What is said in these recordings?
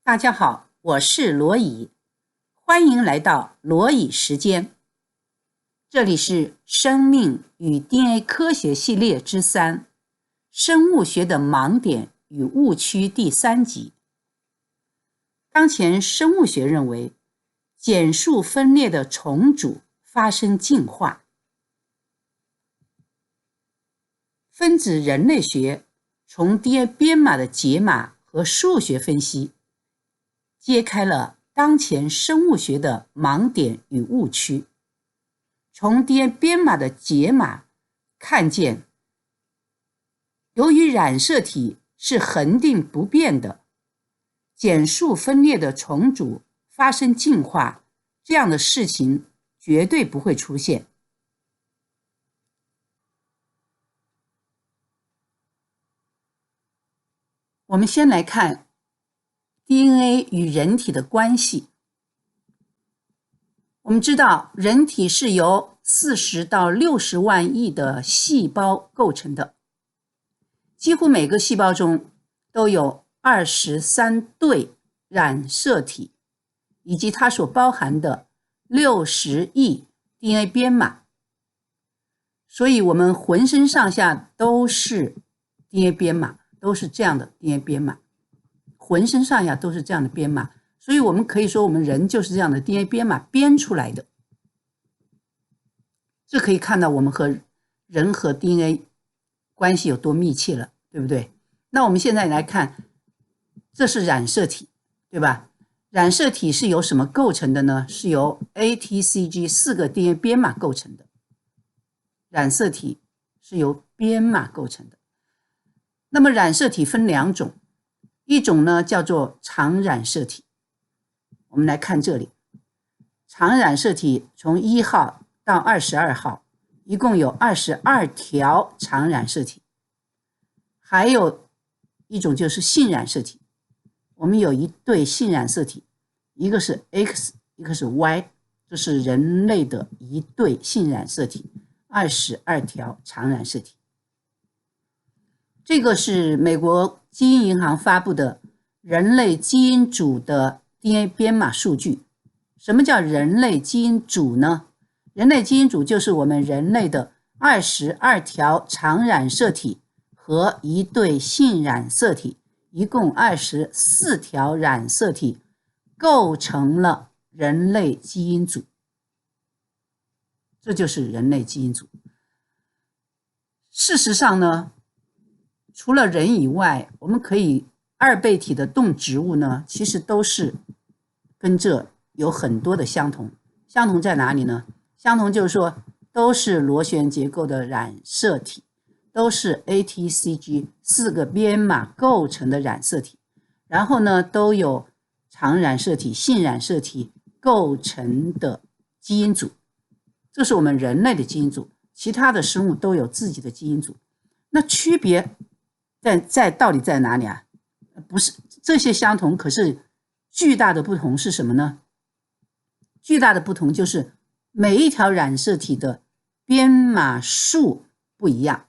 大家好，我是罗乙，欢迎来到罗乙时间。这里是生命与 DNA 科学系列之3，生物学的盲点与误区第3集。当前生物学认为，减数分裂的重组发生进化。分子人类学从 DNA 编码的解码和数学分析，揭开了当前生物学的盲点与误区。从 DNA 编码的解码看见，由于染色体是恒定不变的，减数分裂的重组发生进化，这样的事情绝对不会出现。我们先来看 DNA 与人体的关系。我们知道人体是由40到60万亿的细胞构成的，几乎每个细胞中都有23对染色体，以及它所包含的60亿 DNA 编码。所以我们浑身上下都是 DNA 编码，都是这样的 DNA 编码，浑身上下都是这样的编码，所以我们可以说我们人就是这样的 DNA 编码编出来的。这可以看到我们和人和 DNA 关系有多密切了，对不对？那我们现在来看，这是染色体，对吧？染色体是由什么构成的呢？是由 ATCG 4个 DNA 编码构成的。染色体是由编码构成的。那么染色体分2种，一种呢叫做长染色体。我们来看这里，长染色体从1号到22号，一共有22条长染色体。还有一种就是性染色体，我们有一对性染色体，一个是 X， 一个是 Y， 这是人类的一对性染色体，22条长染色体。这个是美国基因银行发布的人类基因组的 DNA 编码数据。什么叫人类基因组呢？人类基因组就是我们人类的22条长染色体和一对性染色体，一共24条染色体构成了人类基因组。这就是人类基因组。事实上呢，除了人以外，我们可以2倍体的动植物呢，其实都是跟这有很多的相同。相同在哪里呢？相同就是说都是螺旋结构的染色体，都是 ATCG 4个编码构成的染色体，然后呢都有长染色体、性染色体构成的基因组。这是我们人类的基因组，其他的生物都有自己的基因组。那区别到底在哪里啊？不是这些相同，可是巨大的不同是什么呢？巨大的不同就是每一条染色体的编码数不一样。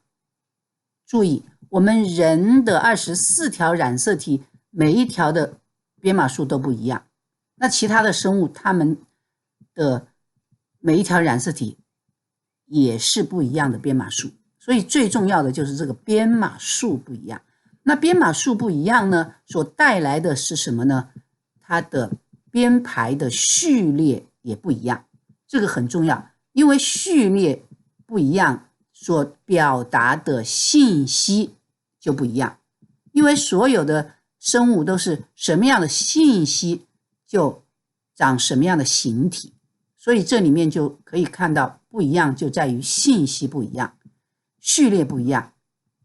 注意，我们人的24条染色体每一条的编码数都不一样，那其他的生物它们的每一条染色体也是不一样的编码数。所以最重要的就是这个编码数不一样。那编码数不一样呢，所带来的是什么呢？它的编排的序列也不一样。这个很重要，因为序列不一样，所表达的信息就不一样。因为所有的生物都是什么样的信息就长什么样的形体，所以这里面就可以看到不一样就在于信息不一样，序列不一样，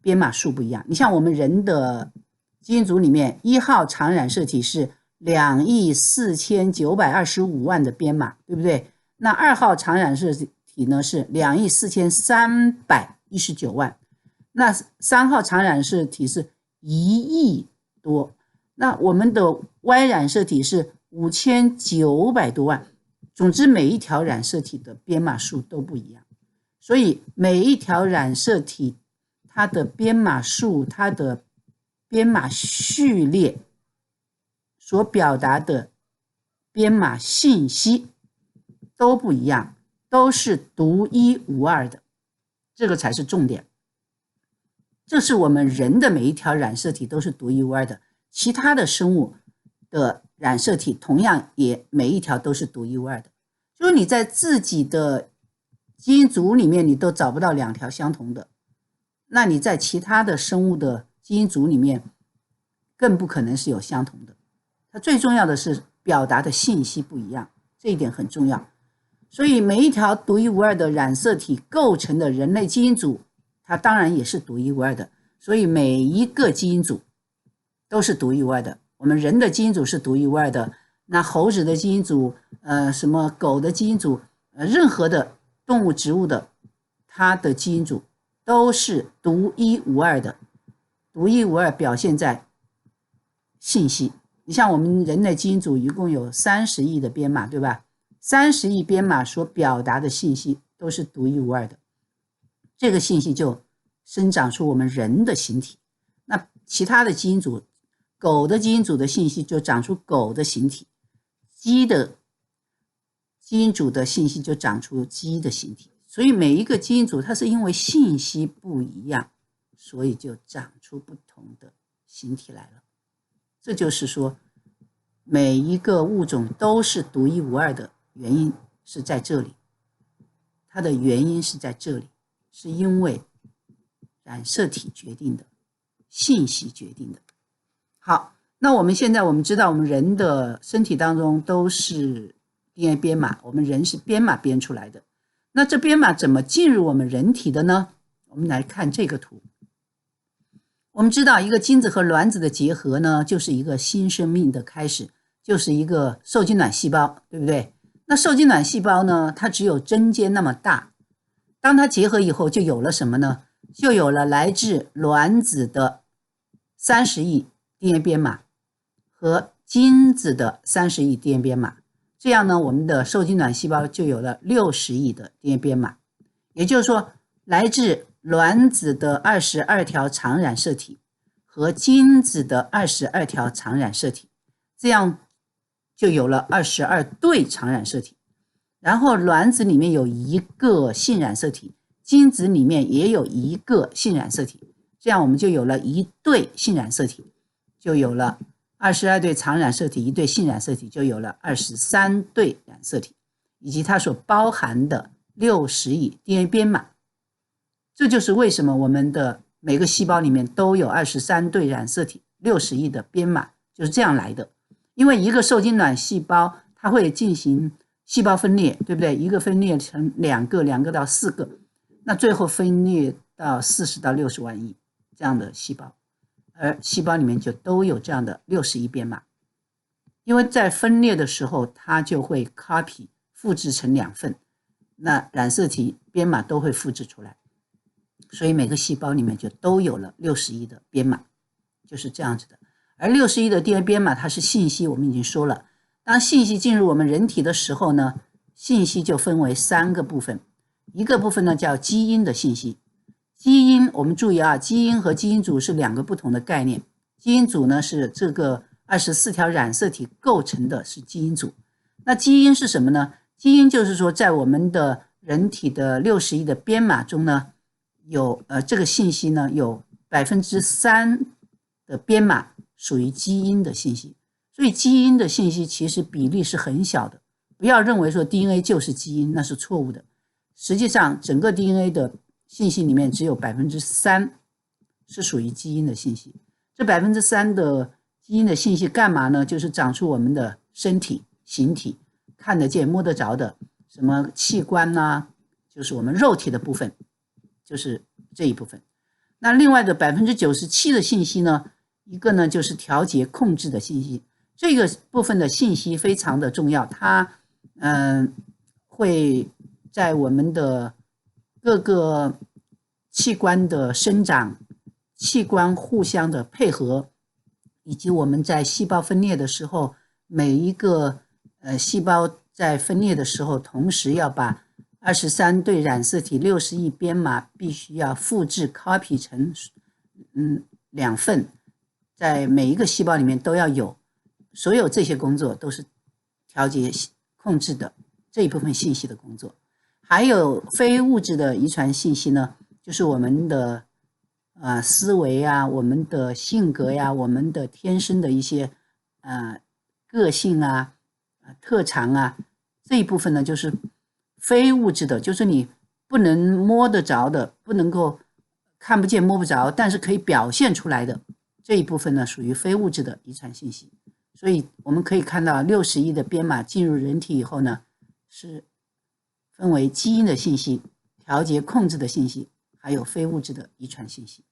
编码数不一样。你像我们人的基因组里面，1号长染色体是24925万的编码，对不对？那2号长染色体呢是24319万，那3号长染色体是1亿多，那我们的 Y 染色体是5900多万。总之每一条染色体的编码数都不一样，所以每一条染色体它的编码数、它的编码序列所表达的编码信息都不一样，都是独一无二的，这个才是重点。这是我们人的每一条染色体都是独一无二的，其他的生物的染色体同样也每一条都是独一无二的。就是你在自己的基因组里面你都找不到2条相同的，那你在其他的生物的基因组里面更不可能是有相同的。它最重要的是表达的信息不一样，这一点很重要。所以每一条独一无二的染色体构成的人类基因组，它当然也是独一无二的。所以每一个基因组都是独一无二的。我们人的基因组是独一无二的，那猴子的基因组，什么狗的基因组，任何的动物植物的，它的基因组都是独一无二的。独一无二表现在信息。你像我们人类基因组一共有30亿的编码，对吧？30亿编码所表达的信息都是独一无二的，这个信息就生长出我们人的形体。那其他的基因组，狗的基因组的信息就长出狗的形体，鸡的基因组的信息就长出鸡的形体。所以每一个基因组它是因为信息不一样，所以就长出不同的形体来了。这就是说每一个物种都是独一无二的原因是在这里，它的原因是在这里，是因为染色体决定的，信息决定的。好，那我们现在知道我们人的身体当中都是 DNA 编码，我们人是编码编出来的。那这编码怎么进入我们人体的呢？我们来看这个图。我们知道一个精子和卵子的结合呢，就是一个新生命的开始，就是一个受精卵细胞，对不对？那受精卵细胞呢，它只有针尖那么大，当它结合以后就有了什么呢？就有了来自卵子的30亿 DNA 编码和精子的30亿 DNA 编码，这样呢，我们的受精卵细胞就有了60亿的 DNA 编码。也就是说，来自卵子的22条长染色体和精子的22条长染色体，这样就有了22对长染色体。然后卵子里面有一个性染色体，精子里面也有一个性染色体，这样我们就有了1对性染色体，就有了22对长染色体，1对性染色体，就有了23对染色体，以及它所包含的60亿 DNA 编码。这就是为什么我们的每个细胞里面都有23对染色体，60亿的编码，就是这样来的。因为一个受精卵细胞它会进行细胞分裂，对不对？一个分裂成2个，2个到4个，那最后分裂到40到60万亿这样的细胞，而细胞里面就都有这样的60亿编码。因为在分裂的时候它就会 copy 复制成2份，那染色体编码都会复制出来，所以每个细胞里面就都有了60亿的编码，就是这样子的。而60亿的 DNA 编码它是信息，我们已经说了，当信息进入我们人体的时候呢，信息就分为3个部分。一个部分呢叫基因的信息。基因我们注意啊，基因和基因组是2个不同的概念。基因组呢是这个24条染色体构成的，是基因组。那基因是什么呢？基因就是说在我们的人体的60亿的编码中呢，有这个信息呢有3%的编码属于基因的信息。所以基因的信息其实比例是很小的，不要认为说 DNA 就是基因，那是错误的。实际上整个 DNA 的信息里面只有3%是属于基因的信息。这3%的基因的信息干嘛呢？就是长出我们的身体形体，看得见摸得着的什么器官啊，就是我们肉体的部分，就是这一部分。那另外的97%的信息呢，一个呢就是调节控制的信息。这个部分的信息非常的重要，它会在我们的各个器官的生长、器官互相的配合，以及我们在细胞分裂的时候，每一个细胞在分裂的时候，同时要把23对染色体60亿编码必须要复制 copy 成2份，在每一个细胞里面都要有。所有这些工作都是调节控制的这一部分信息的工作。还有非物质的遗传信息呢，就是我们的思维啊，我们的性格呀，我们的天生的一些个性啊、特长啊，这一部分呢就是非物质的，就是你不能摸得着的，不能够看不见摸不着，但是可以表现出来的这一部分呢，属于非物质的遗传信息。所以我们可以看到60亿的编码进入人体以后呢，是分为基因的信息、调节控制的信息，还有非物质的遗传信息。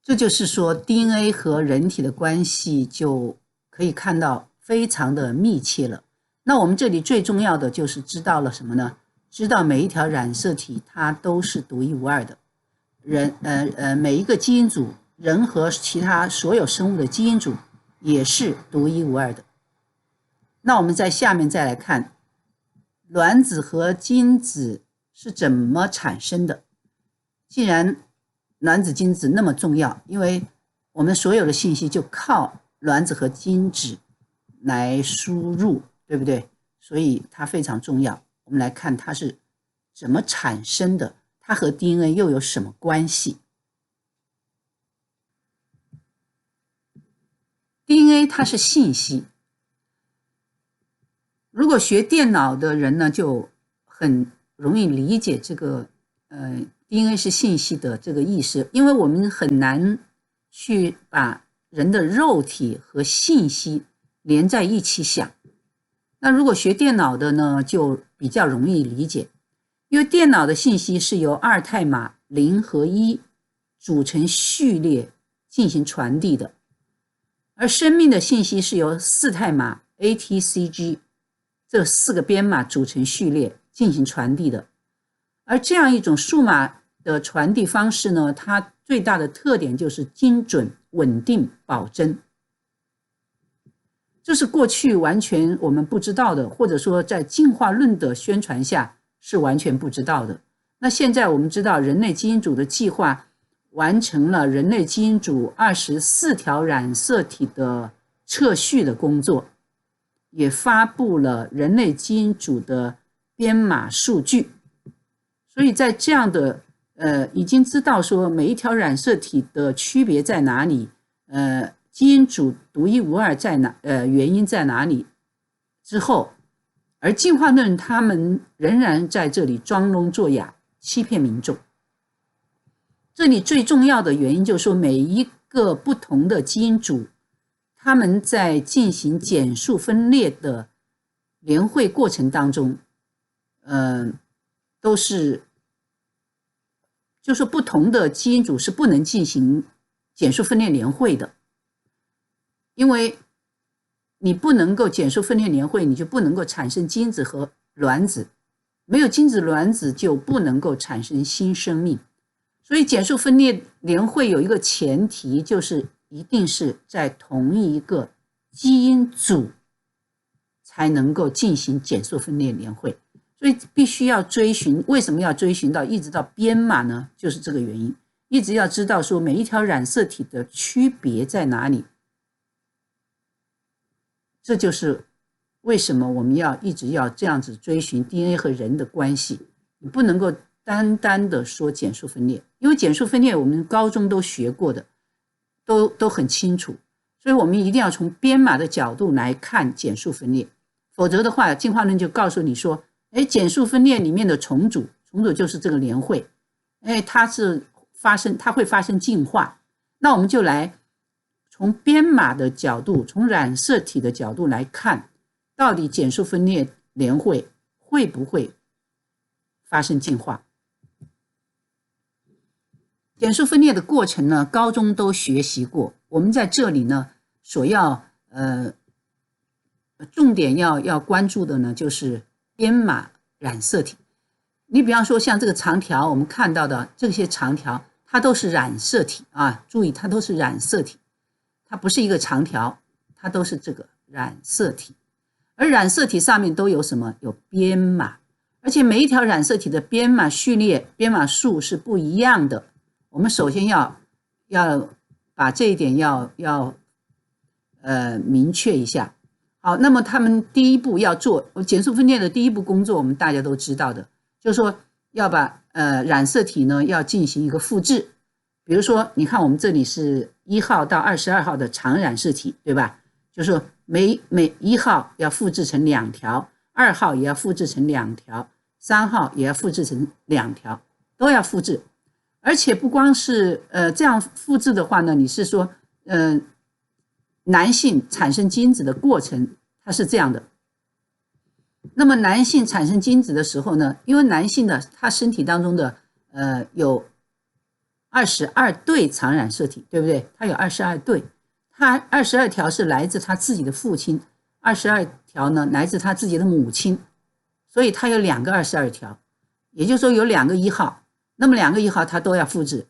这就是说 DNA 和人体的关系就可以看到非常的密切了。那我们这里最重要的就是知道了什么呢？知道每一条染色体它都是独一无二的。每一个基因组，人和其他所有生物的基因组也是独一无二的。那我们在下面再来看卵子和精子是怎么产生的。既然卵子精子那么重要，因为我们所有的信息就靠卵子和精子来输入，对不对？所以它非常重要。我们来看它是怎么产生的，它和 DNA 又有什么关系？ DNA 它是信息。如果学电脑的人呢，就很容易理解这个DNA 是信息的这个意思，因为我们很难去把人的肉体和信息连在一起想。那如果学电脑的呢，就比较容易理解，因为电脑的信息是由2态码0和1组成序列进行传递的，而生命的信息是由4态码 ATCG 这4个编码组成序列进行传递的。而这样一种数码的传递方式呢，它最大的特点就是精准、稳定、保真。这是过去完全我们不知道的，或者说在进化论的宣传下是完全不知道的。那现在我们知道人类基因组的计划完成了人类基因组24条染色体的测序的工作，也发布了人类基因组的编码数据。所以在这样的已经知道说每一条染色体的区别在哪里，基因组独一无二在原因在哪里之后，而进化论他们仍然在这里装聋作哑，欺骗民众。这里最重要的原因就是说，每一个不同的基因组，他们在进行减数分裂的联会过程当中，都是，就是说不同的基因组是不能进行减数分裂联会的，因为你不能够减数分裂联会，你就不能够产生精子和卵子，没有精子卵子就不能够产生新生命。所以减数分裂联会有一个前提，就是一定是在同一个基因组才能够进行减数分裂联会。所以必须要追寻，为什么要追寻到一直到编码呢？就是这个原因，一直要知道说每一条染色体的区别在哪里。这就是为什么我们要一直要这样子追寻 DNA 和人的关系。你不能够单单的说减数分裂，因为减数分裂我们高中都学过的，都很清楚，所以我们一定要从编码的角度来看减数分裂，否则的话进化论就告诉你说，减数分裂里面的重组就是这个联会，它会发生进化。那我们就来从编码的角度，从染色体的角度来看，到底减数分裂联会会不会发生进化。减数分裂的过程呢，高中都学习过。我们在这里呢，所要重点要关注的呢，就是编码染色体。你比方说像这个长条，我们看到的这些长条，它都是染色体啊，注意它都是染色体，它不是一个长条，它都是这个染色体。而染色体上面都有什么？有编码，而且每一条染色体的编码序列、编码数是不一样的。我们首先要把这一点要明确一下。好，那么他们第一步要做减数分裂的第一步工作，我们大家都知道的，就是说要把染色体呢要进行一个复制。比如说，你看我们这里是1号到22号的长染色体，对吧？就是说每1号要复制成2条，2号也要复制成2条，3号也要复制成2条，都要复制。而且不光是这样复制的话呢，你是说男性产生精子的过程它是这样的。那么男性产生精子的时候呢，因为男性的他身体当中的有22对长染色体，对不对？他有22对，他22条是来自他自己的父亲，22条呢来自他自己的母亲，所以他有2个22条，也就是说有2个1号，那么2个1号他都要复制，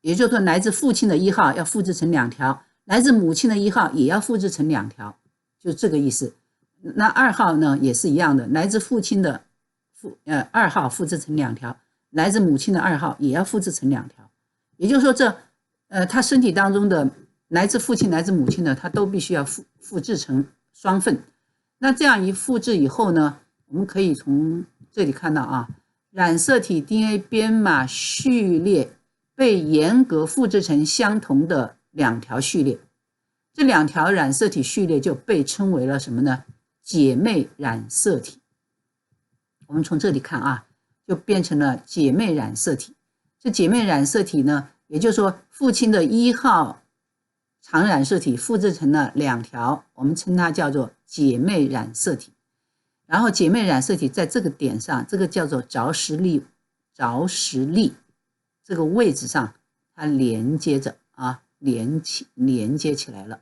也就是说来自父亲的1号要复制成2条，来自母亲的1号也要复制成2条，就这个意思。那2号呢也是一样的，来自父亲的2号复制成2条，来自母亲的2号也要复制成2条。也就是说他身体当中的来自父亲来自母亲的他都必须要复制成双份。那这样一复制以后呢，我们可以从这里看到啊，染色体 DNA 编码序列被严格复制成相同的2条序列，这2条染色体序列就被称为了什么呢？姐妹染色体。我们从这里看啊，就变成了姐妹染色体。这姐妹染色体呢，也就是说父亲的1号长染色体复制成了2条，我们称它叫做姐妹染色体。然后姐妹染色体在这个点上，这个叫做着实粒这个位置上，它连接着啊，连接起来了。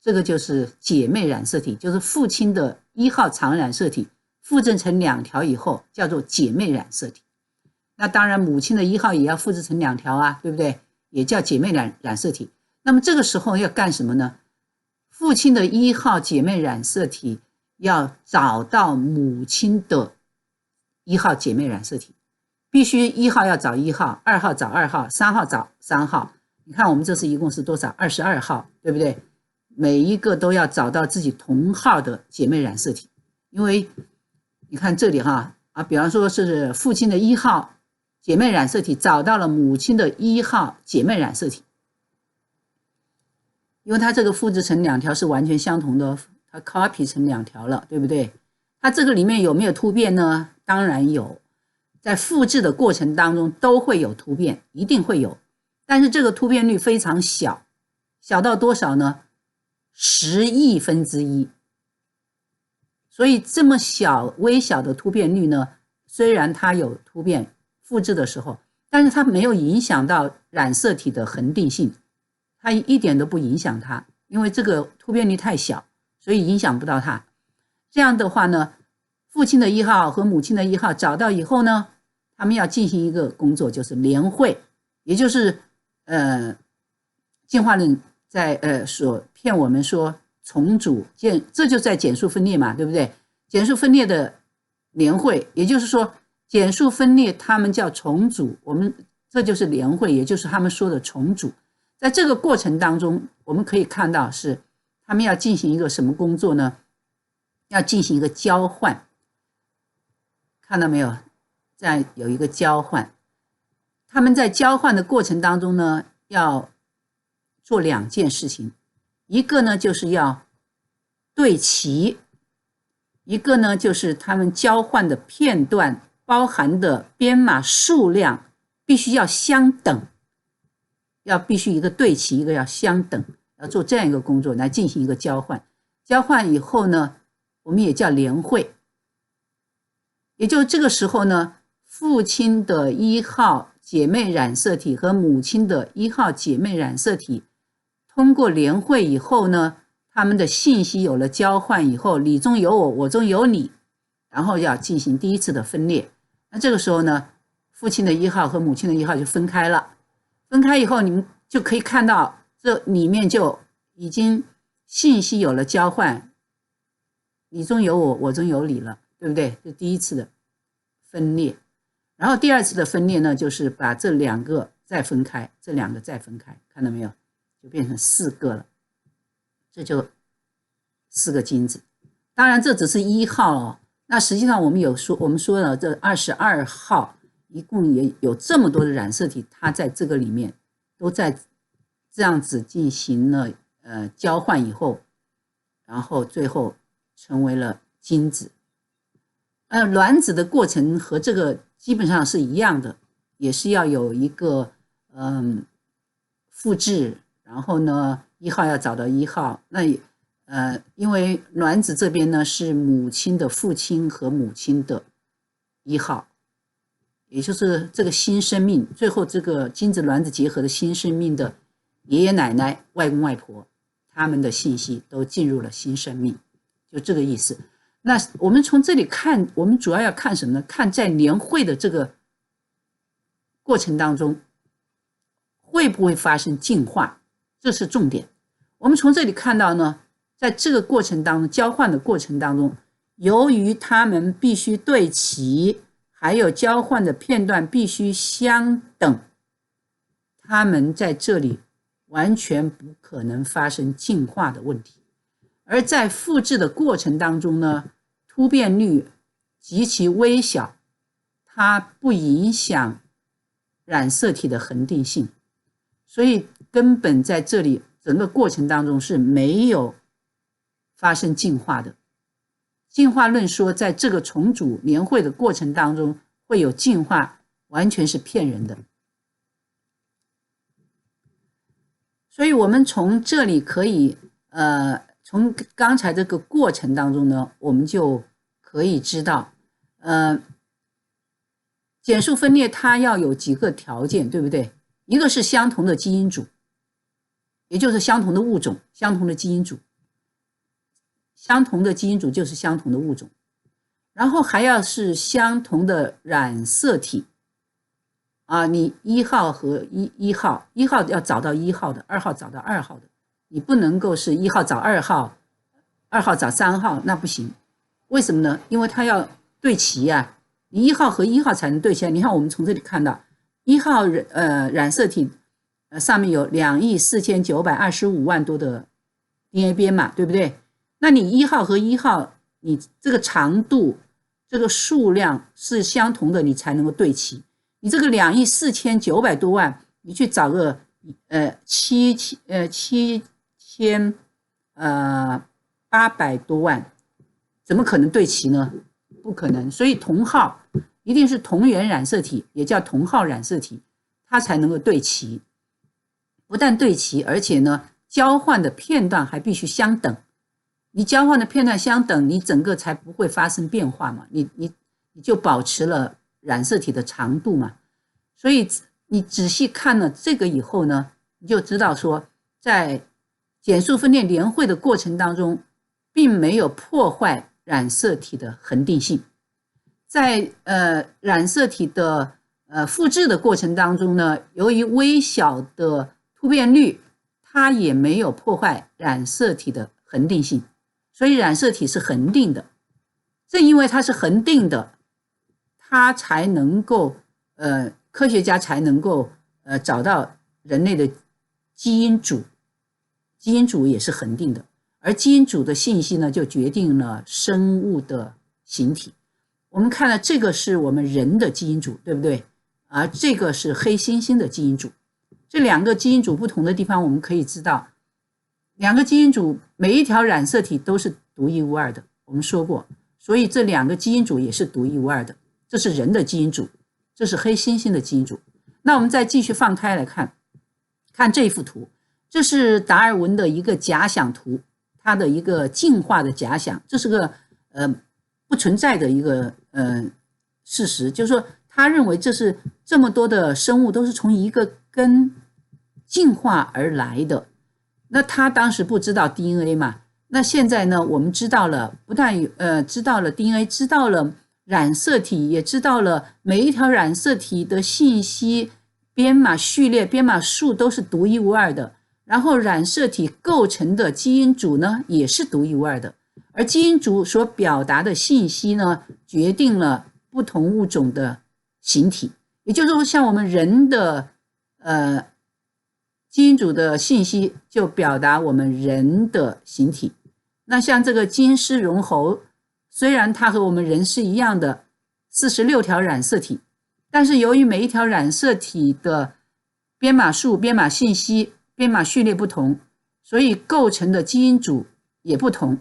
这个就是姐妹染色体，就是父亲的1号长染色体复制成2条以后，叫做姐妹染色体。那当然母亲的1号也要复制成2条啊，对不对？也叫姐妹染色体。那么这个时候要干什么呢？父亲的1号姐妹染色体要找到母亲的1号姐妹染色体，必须1号要找1号，2号找2号，3号找3号。你看我们这次一共是多少？22号，对不对？每一个都要找到自己同号的姐妹染色体。因为你看这里比方说是父亲的1号姐妹染色体找到了母亲的1号姐妹染色体，因为它这个复制成2条是完全相同的，它 copy 成2条了，对不对？它这个里面有没有突变呢？当然有，在复制的过程当中都会有突变，一定会有，但是这个突变率非常小，小到多少呢？10亿分之一。所以这么微小的突变率呢，虽然它有突变复制的时候，但是它没有影响到染色体的恒定性，它一点都不影响它，因为这个突变率太小，所以影响不到它。这样的话呢，父亲的1号和母亲的1号找到以后呢，他们要进行一个工作，就是联会，也就是进化论在所骗我们说重组这就在减数分裂嘛，对不对？减数分裂的联会，也就是说减数分裂他们叫重组，我们这就是联会，也就是他们说的重组。在这个过程当中，我们可以看到是他们要进行一个什么工作呢？要进行一个交换，看到没有？这样有一个交换。他们在交换的过程当中呢，要做2件事情，一个呢就是要对齐，一个呢就是他们交换的片段包含的编码数量必须要相等，必须一个对齐，一个要相等，要做这样一个工作来进行一个交换。交换以后呢，我们也叫联会，也就这个时候呢，父亲的1号姐妹染色体和母亲的1号姐妹染色体通过联会以后呢，他们的信息有了交换以后，你中有我，我中有你，然后要进行第一次的分裂。那这个时候呢，父亲的1号和母亲的1号就分开了。分开以后，你们就可以看到这里面就已经信息有了交换，你中有我，我中有你了，对不对？这第一次的分裂。然后第二次的分裂呢，就是把这2个再分开，这2个再分开，看到没有？就变成4个了。这就4个精子。当然这只是1号哦，那实际上我们说了这22号一共也有这么多的染色体，它在这个里面都在这样子进行了交换以后，然后最后成为了精子。卵子的过程和这个基本上是一样的，也是要有一个复制，然后呢1号要找到1号，那因为卵子这边呢是母亲的父亲和母亲的1号，也就是这个新生命，最后这个精子卵子结合的新生命的爷爷奶奶、外公外婆，他们的信息都进入了新生命，就这个意思。那我们从这里看，我们主要要看什么呢？看在年会的这个过程当中，会不会发生进化，这是重点。我们从这里看到呢，在这个过程当中，交换的过程当中，由于它们必须对齐，还有交换的片段必须相等，它们在这里完全不可能发生进化的问题。而在复制的过程当中呢，突变率极其微小，它不影响染色体的恒定性，所以根本在这里整个过程当中是没有发生进化的。进化论说在这个重组年会的过程当中会有进化，完全是骗人的。所以我们从这里可以从刚才这个过程当中呢，我们就可以知道减数分裂它要有几个条件，对不对？一个是相同的基因组，也就是相同的物种，相同的基因组，相同的基因组就是相同的物种，然后还要是相同的染色体你1号和1号，1号要找到1号的，2号找到2号的，你不能够是1号找2号，2号找3号，那不行。为什么呢？因为它要对齐啊，你1号和1号才能对齐。你看我们从这里看到1号染色体上面有24925万多的 DNA 编码，对不对？那你1号和1号你这个长度这个数量是相同的，你才能够对齐。你这个24900多万，你去找个7800多万，怎么可能对齐呢？不可能。所以同号一定是同源染色体，也叫同号染色体，它才能够对齐。不但对齐，而且呢，交换的片段还必须相等。你交换的片段相等，你整个才不会发生变化嘛，你就保持了染色体的长度嘛。所以你仔细看了这个以后呢，你就知道说，在减数分裂联会的过程当中，并没有破坏染色体的恒定性。在染色体的复制的过程当中呢，由于微小的突变率，它也没有破坏染色体的恒定性，所以染色体是恒定的。正因为它是恒定的，它才能够科学家才能够找到人类的基因组，基因组也是恒定的，而基因组的信息呢，就决定了生物的形体。我们看了这个是我们人的基因组，对不对？而这个是黑猩猩的基因组。这2个基因组不同的地方，我们可以知道2个基因组每一条染色体都是独一无二的，我们说过，所以这2个基因组也是独一无二的。这是人的基因组，这是黑猩猩的基因组。那我们再继续放开来看，看这幅图，这是达尔文的一个假想图，它的一个进化的假想，这是个不存在的一个事实，就是说他认为这么多的生物都是从一个根进化而来的。那他当时不知道 DNA 嘛，那现在呢我们知道了，不但知道了 DNA， 知道了染色体，也知道了每一条染色体的信息编码序列编码数都是独一无二的，然后染色体构成的基因组呢也是独一无二的，而基因组所表达的信息呢决定了不同物种的形体。也就是说像我们人的基因组的信息就表达我们人的形体，那像这个金丝绒猴，虽然它和我们人是一样的46条染色体，但是由于每一条染色体的编码数、编码信息、编码序列不同，所以构成的基因组也不同。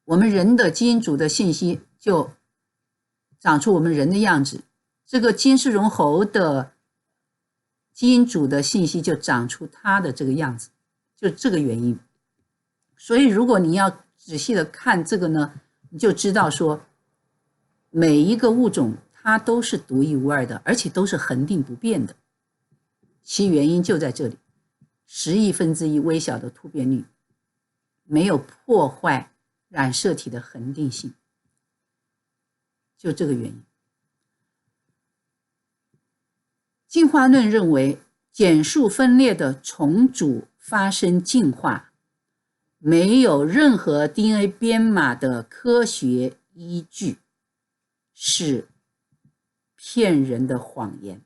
我们人的基因组的信息就长出我们人的样子，这个金丝绒猴的基因组的信息就长出它的这个样子，就这个原因。所以如果你要仔细的看这个呢，你就知道说每一个物种它都是独一无二的，而且都是恒定不变的。其原因就在这里，10亿分之一微小的突变率没有破坏染色体的恒定性，就这个原因。进化论认为减数分裂的重组发生进化没有任何 DNA 编码的科学依据，是骗人的谎言。